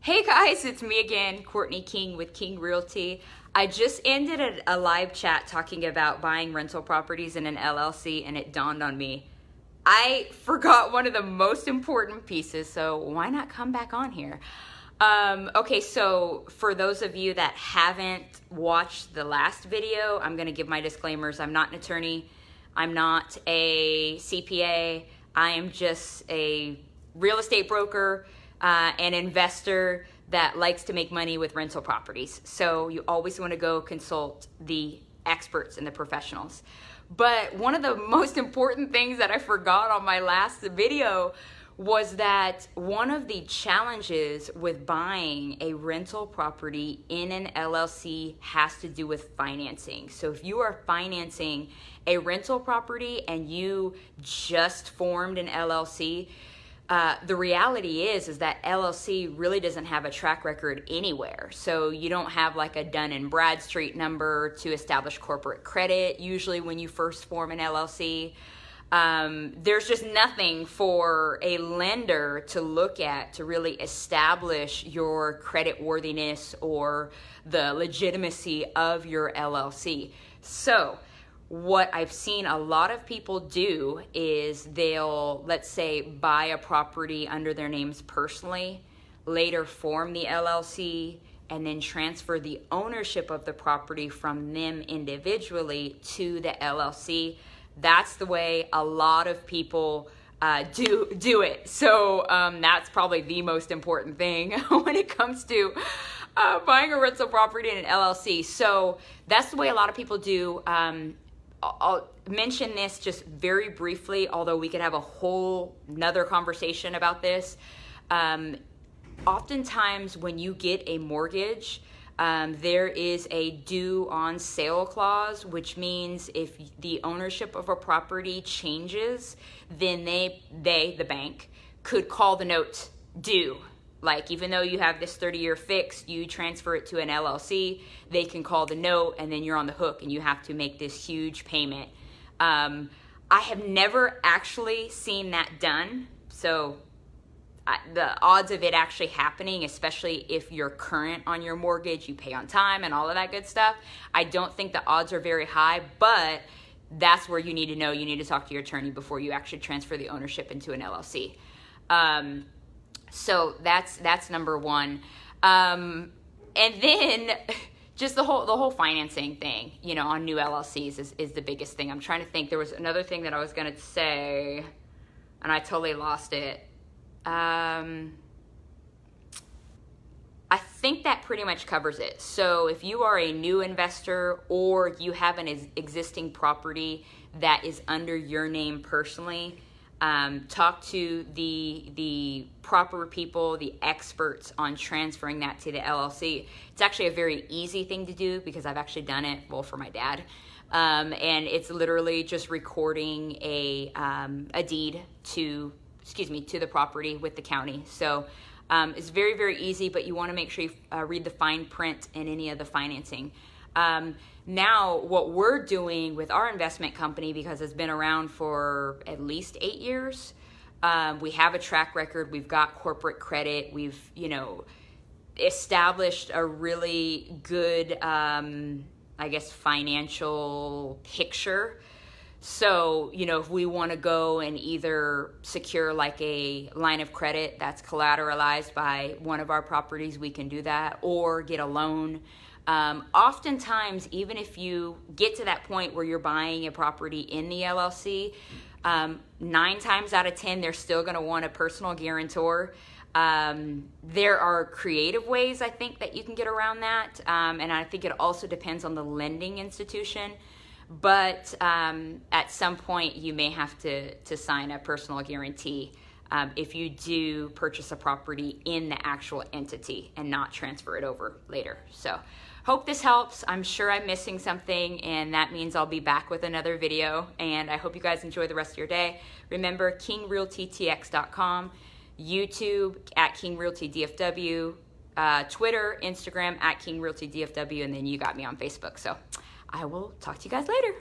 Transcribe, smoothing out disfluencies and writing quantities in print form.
Hey guys, it's me again, Courtney King with King Realty. I just ended a live chat talking about buying rental properties in an LLC, and it dawned on me, I forgot one of the most important pieces, so why not come back on here? Okay, so for those of you that haven't watched the last video, I'm gonna give my disclaimers. I'm not an attorney, I'm not a CPA, I am just a real estate broker, an investor that likes to make money with rental properties. So you always want to go consult the experts and the professionals. But one of the most important things that I forgot on my last video was that one of the challenges with buying a rental property in an LLC has to do with financing. So if you are financing a rental property and you just formed an LLC, the reality is that LLC really doesn't have a track record anywhere. So you don't have like a Dun & Bradstreet number to establish corporate credit. Usually when you first form an LLC, there's just nothing for a lender to look at to really establish your credit worthiness or the legitimacy of your LLC. So what I've seen a lot of people do is they'll, let's say, buy a property under their names personally, later form the LLC, and then transfer the ownership of the property from them individually to the LLC. That's the way a lot of people do it. So that's probably the most important thing when it comes to buying a rental property in an LLC. So that's the way a lot of people do. I'll mention this just very briefly, although we could have a whole nother conversation about this. Oftentimes when you get a mortgage, there is a due on sale clause, which means if the ownership of a property changes, then the bank, could call the note due. Like, even though you have this 30-year fixed, you transfer it to an LLC, they can call the note, and then you're on the hook, and you have to make this huge payment. I have never actually seen that done, so the odds of it actually happening, especially if you're current on your mortgage, you pay on time, and all of that good stuff, I don't think the odds are very high, but that's where you need to know. You need to talk to your attorney before you actually transfer the ownership into an LLC. So that's number one. And then just the whole financing thing, you know, on new LLCs is the biggest thing. I'm trying to think. There was another thing that I was going to say, and I totally lost it. I think that pretty much covers it. So if you are a new investor or you have an existing property that is under your name personally, talk to the proper people, the experts on transferring that to the LLC. It's actually a very easy thing to do because I've actually done it, well, for my dad. And it's literally just recording a deed to the property with the county. So it's very, very easy, but you want to make sure you read the fine print in any of the financing. Now, what we're doing with our investment company, because it's been around for at least 8 years, we have a track record, we've got corporate credit, we've, you know, established a really good, I guess, financial picture. So, you know, if we want to go and either secure like a line of credit that's collateralized by one of our properties, we can do that, or get a loan. Oftentimes, even if you get to that point where you're buying a property in the LLC, 9 times out of 10, they're still going to want a personal guarantor. There are creative ways, I think, that you can get around that. And I think it also depends on the lending institution. But at some point, you may have to sign a personal guarantee if you do purchase a property in the actual entity and not transfer it over later. So hope this helps. I'm sure I'm missing something, and that means I'll be back with another video. And I hope you guys enjoy the rest of your day. Remember, KingRealtyTX.com, YouTube at KingRealtyDFW, Twitter, Instagram at KingRealtyDFW, and then you got me on Facebook. So I will talk to you guys later.